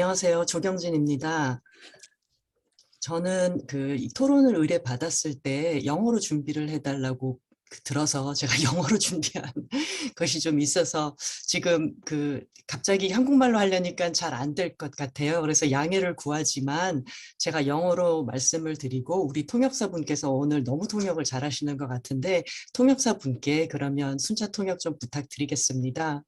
안녕하세요. 조경진입니다. 저는 이 토론을 의뢰받았을 때 영어로 준비를 해달라고 들어서 제가 영어로 준비한 것이 좀 있어서 지금 갑자기 한국말로 하려니까 잘 안 될 것 같아요. 그래서 양해를 구하지만 제가 영어로 말씀을 드리고 우리 통역사분께서 오늘 너무 통역을 잘 하시는 것 같은데 통역사분께 그러면 순차 통역 좀 부탁드리겠습니다.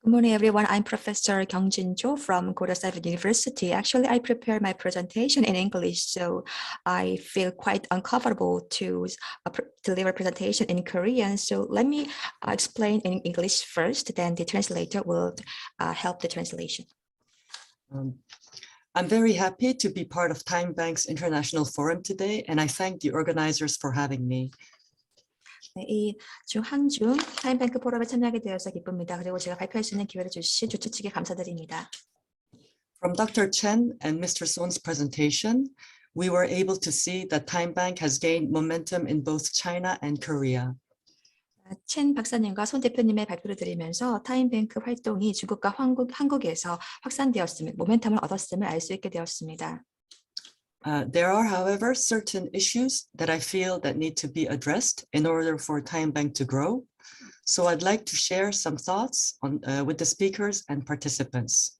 Good morning, everyone. I'm Professor Kyungjin-jo from Goryeo University. Actually, I prepared my presentation in English, so I feel quite uncomfortable to deliver presentation in Korean. So let me explain in English first, then the translator will help the translation. I'm very happy to be part of Timebank's International Forum today, and I thank the organizers for having me. 이 한중 타임뱅크 포럼에 참여하게 되어서 기쁩니다. 그리고 제가 발표할 수 있는 기회를 주신 주최 측에 감사드립니다. From Dr. Chen and Mr. Son's presentation, we were able to see that Timebank has gained momentum in both China and Korea. 첸 박사님과 손 대표님의 발표를 들으면서 타임뱅크 활동이 중국과 한국에서 확산되었음을, 모멘텀을 얻었음을 알 수 있게 되었습니다. There are, however, certain issues that I feel that need to be addressed in order for Timebank to grow. So I'd like to share some thoughts with the speakers and participants.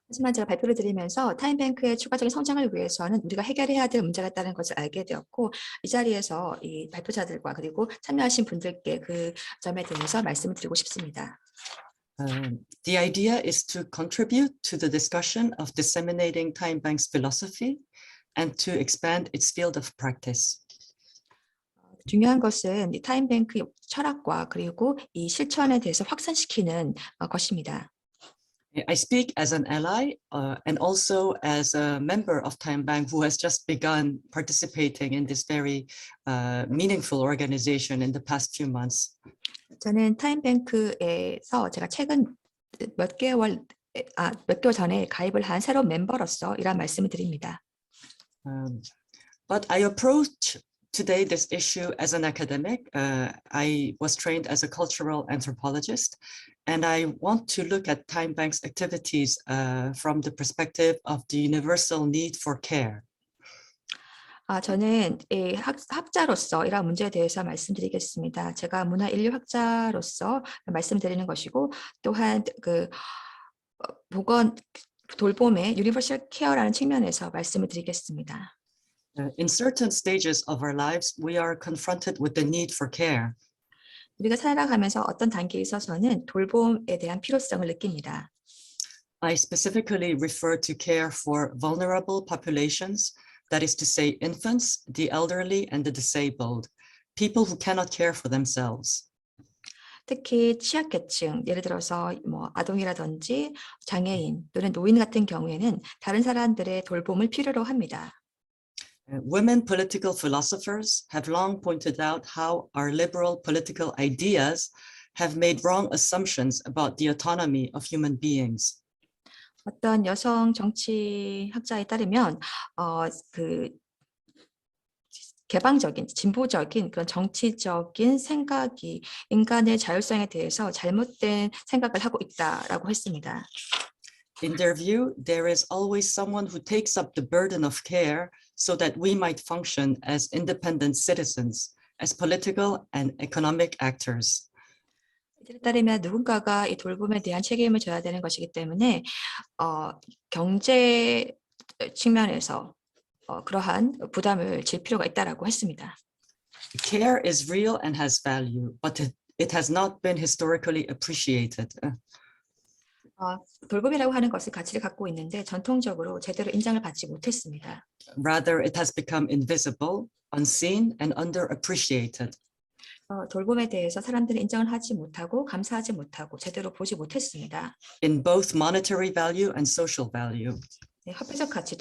하지만 제가 발표를 드리면서 타임뱅크의 추가적인 성장을 위해서는 우리가 해결해야 될 문제가 있다는 것을 알게 되었고 이 자리에서 이 발표자들과 그리고 참여하신 분들께 그 점에 대해서 말씀을 드리고 싶습니다. The idea is to contribute to the discussion of disseminating Timebank's philosophy and to expand its field of practice. 중요한 것은 이 타임뱅크 철학과 그리고 이 실천에 대해서 확산시키는 것입니다. I speak as an ally and also as a member of Timebank who has just begun participating in this very meaningful organization in the past few months. 저는 타임뱅크에서 제가 최근 몇 개월 전에 가입을 한 새로운 멤버로서 이런 말씀을 드립니다. But I approach today this issue as an academic. I was trained as a cultural anthropologist, and I want to look at Timebank's activities from the perspective of the universal need for care. 저는 학자로서 이런 문제에 대해서 말씀드리겠습니다. 제가 문화인류학자로서 말씀드리는 것이고 또한 돌봄의 유니버셜 케어라는 측면에서 말씀을 드리겠습니다. In certain stages of our lives, we are confronted with the need for care. 우리가 살아가면서 어떤 단계에 있어서는 돌봄에 대한 필요성을 느낍니다. I specifically refer to care for vulnerable populations, that is to say infants, the elderly, and the disabled, people who cannot care for themselves. 특히 취약계층, 예를 들어서 아동이라든지 장애인 또는 노인 같은 경우에는 다른 사람들의 돌봄을 필요로 합니다. Women political philosophers have long pointed out how our liberal political ideas have made wrong assumptions about the autonomy of human beings. 어떤 여성 정치학자에 따르면 개방적인, 진보적인 그런 정치적인 생각이 인간의 자율성에 대해서 잘못된 생각을 하고 있다라고 했습니다. In their view, there is always someone who takes up the burden of care so that we might function as independent citizens, as political and economic actors. 이들에 따르면 누군가가 이 돌봄에 대한 책임을 져야 되는 것이기 때문에 경제 측면에서 그러한 부담을 질 필요가 있다라고 했습니다. Care is real and has value, but it has not been historically appreciated. 돌봄이라고 하는 것은 가치를 갖고 있는데 전통적으로 제대로 인정을 받지 못했습니다. Rather, it has become invisible, unseen, and underappreciated. 돌봄에 대해서 사람들은 인정을 하지 못하고 감사하지 못하고 제대로 보지 못했습니다. In both monetary value and social value. 화폐적 가치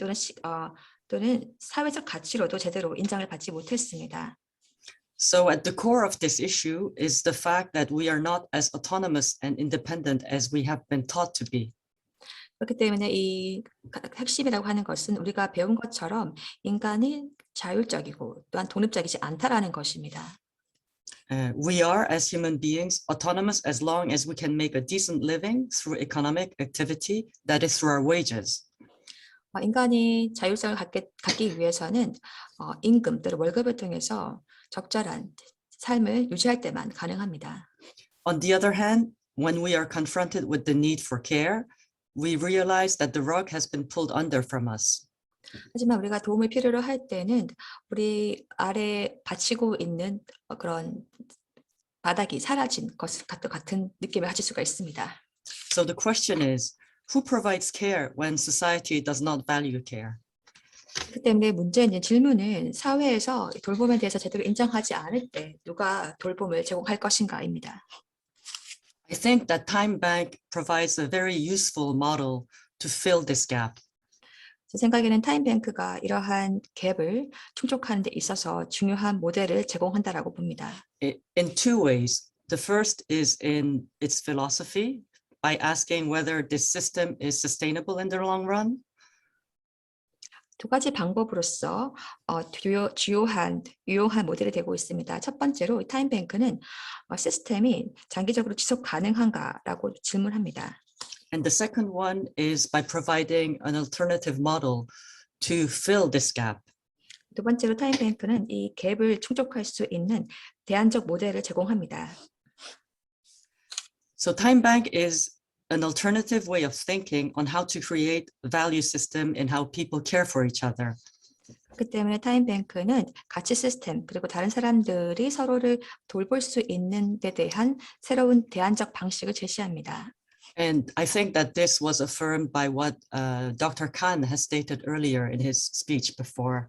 또는 사회적 가치로도 제대로 인정을 받지 못했습니다. So at the core of this issue is the fact that we are not as autonomous and independent as we have been taught to be. 그렇기 때문에 이 핵심이라고 하는 것은 우리가 배운 것처럼 인간이 자율적이고 또한 독립적이지 않다라는 것입니다. We are, as human beings, autonomous as long as we can make a decent living through economic activity, that is through our wages. 인간이 자율성을 갖기 위해서는 임금 또는 월급을 통해서 적절한 삶을 유지할 때만 가능합니다. On the other hand, when we are confronted with the need for care, we realize that the rug has been pulled under from us. 하지만 우리가 도움을 필요로 할 때는 우리 아래 받치고 있는 그런 바닥이 사라진 것 같은 느낌을 가질 수가 있습니다. So the question is, who provides care when society does not value care? 그렇기 때문에 문제는 질문은 사회에서 돌봄에 대해서 제대로 인정하지 않을 때 누가 돌봄을 제공할 것인가입니다. I think that 타임뱅크 provides a very useful model to fill this gap. 제 생각에는 타임뱅크가 이러한 갭을 충족하는 데 있어서 중요한 모델을 제공한다라고 봅니다. In two ways. The first is in its philosophy, by asking whether this system is sustainable in the long run. 두 가지 방법으로서 유용한 모델이 되고 있습니다. 첫 번째로 타임뱅크는 시스템이 장기적으로 지속 가능한가라고 질문합니다. And the second one is by providing an alternative model to fill this gap. 두 번째로 타임뱅크는 이 갭을 충족할 수 있는 대안적 모델을 제공합니다. So 타임뱅크 is an alternative way of thinking on how to create a value system and how people care for each other. 그렇기 때문에 타임뱅크는 가치 시스템 그리고 다른 사람들이 서로를 돌볼 수 있는 데 대한 새로운 대안적 방식을 제시합니다. And I think that this was affirmed by what Dr. Khan has stated earlier in his speech before.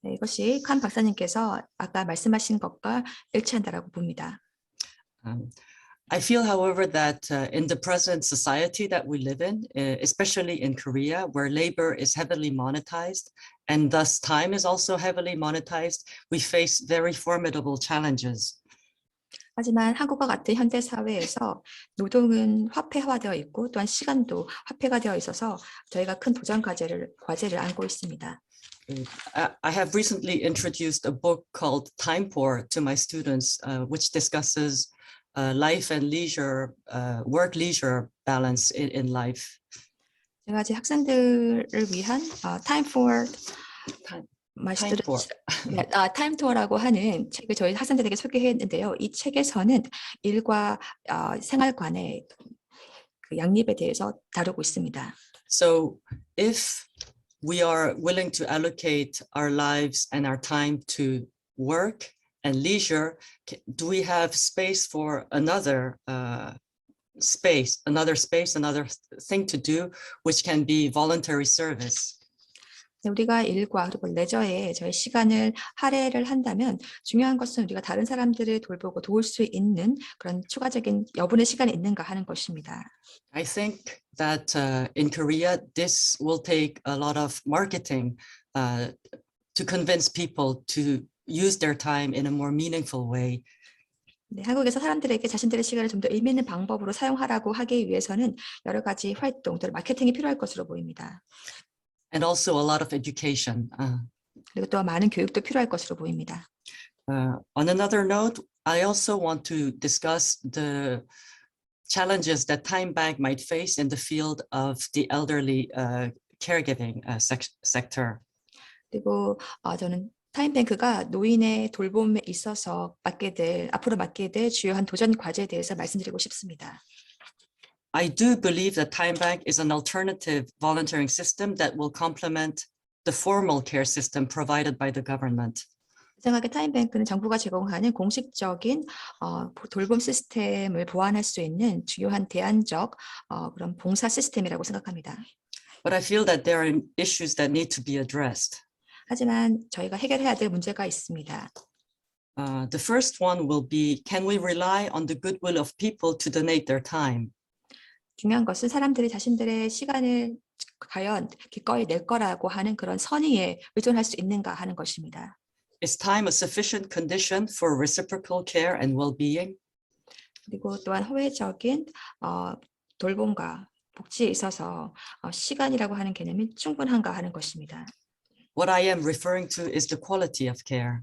네, 이것이 칸 박사님께서 아까 말씀하신 것과 일치한다라고 봅니다. I feel, however, that in the present society that we live in, especially in Korea, where labor is heavily monetized and thus time is also heavily monetized, we face very formidable challenges. 하지만 한국과 같은 현대 사회에서 노동은 화폐화되어 있고 또한 시간도 화폐가 되어 있어서 저희가 큰 도전 과제를 안고 있습니다. I have recently introduced a book called Time Poor to my students, which discusses life and leisure, work-leisure balance in life. 제가 제 학생들을 위한 Time for My Time Poor. Time Tour라고 하는 책을 저희 학생들에게 소개했는데요. 이 책에서는 일과 생활관의 그 양립에 대해서 다루고 있습니다. So if we are willing to allocate our lives and our time to work and leisure, do we have space for another another thing to do, which can be voluntary service? 우리가 일과 그리고 레저에 저희 시간을 할애를 한다면 중요한 것은 우리가 다른 사람들을 돌보고 도울 수 있는 그런 추가적인 여분의 시간이 있는가 하는 것입니다. I think that in Korea, this will take a lot of marketing to convince people to use their time in a more meaningful way. 네, 한국에서 사람들에게 자신들의 시간을 좀 더 의미 있는 방법으로 사용하라고 하기 위해서는 여러 가지 활동, 또 마케팅이 필요할 것으로 보입니다. And also a lot of education. 그리고 또 많은 교육도 필요할 것으로 보입니다. On another note, I also want to discuss the challenges that 타임뱅크 might face in the field of the elderly caregiving sector. 그리고 저는 타임뱅크가 노인의 돌봄에 있어서 앞으로 맡게 될 주요한 도전 과제에 대해서 말씀드리고 싶습니다. I do believe that 타임뱅크 is an alternative volunteering system that will complement the formal care system provided by the government. 생각에 타임뱅크는 정부가 제공하는 공식적인 돌봄 시스템을 보완할 수 있는 중요한 대안적 그런 봉사 시스템이라고 생각합니다. But I feel that there are issues that need to be addressed. 하지만 저희가 해결해야 될 문제가 있습니다. The first one will be, can we rely on the goodwill of people to donate their time? 중요한 것은 사람들이 자신들의 시간을 과연 기꺼이 낼 거라고 하는 그런 선의에 의존할 수 있는가 하는 것입니다. Is time a sufficient condition for reciprocal care and well-being? 그리고 또한 호혜적인 돌봄과 복지에 있어서 시간이라고 하는 개념이 충분한가 하는 것입니다. What I am referring to is the quality of care.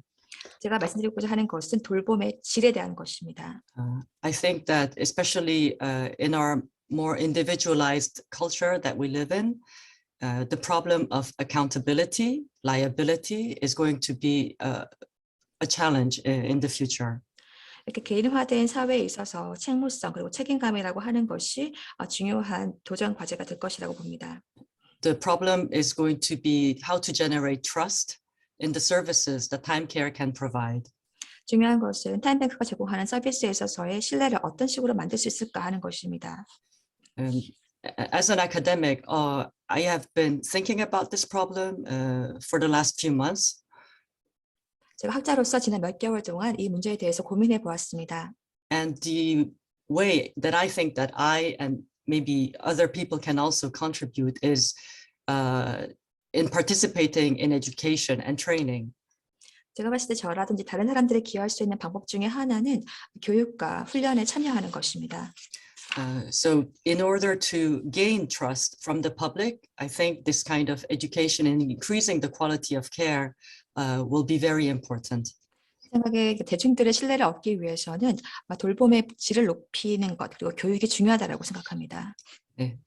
제가 말씀드리고자 하는 것은 돌봄의 질에 대한 것입니다. I think that especially in our more individualized culture that we live in, the problem of accountability, liability is going to be a challenge in the future. 이렇게 개인화된 사회에 있어서 책무성 그리고 책임감이라고 하는 것이 중요한 도전 과제가 될 것이라고 봅니다. The problem is going to be how to generate trust in the services that time care can provide. 중요한 것은 타임뱅크가 제공하는 서비스에 있어서의 신뢰를 어떤 식으로 만들 수 있을까 하는 것입니다. As an academic, I have been thinking about this problem for the last few months. 제가 학자로서 지난 몇 개월 동안 이 문제에 대해서 고민해 보았습니다. And the way that I think that I and maybe other people can also contribute is in participating in education and training. 제가 봤을 때 저라든지 다른 사람들이 기여할 수 있는 방법 중에 하나는 교육과 훈련에 참여하는 것입니다. So in order to gain trust from the public, I think this kind of education and increasing the quality of care will be very important. 생각에 대중들의 신뢰를 얻기 위해서는 돌봄의 질을 높이는 것 그리고 교육이 중요하다고 생각합니다. 네.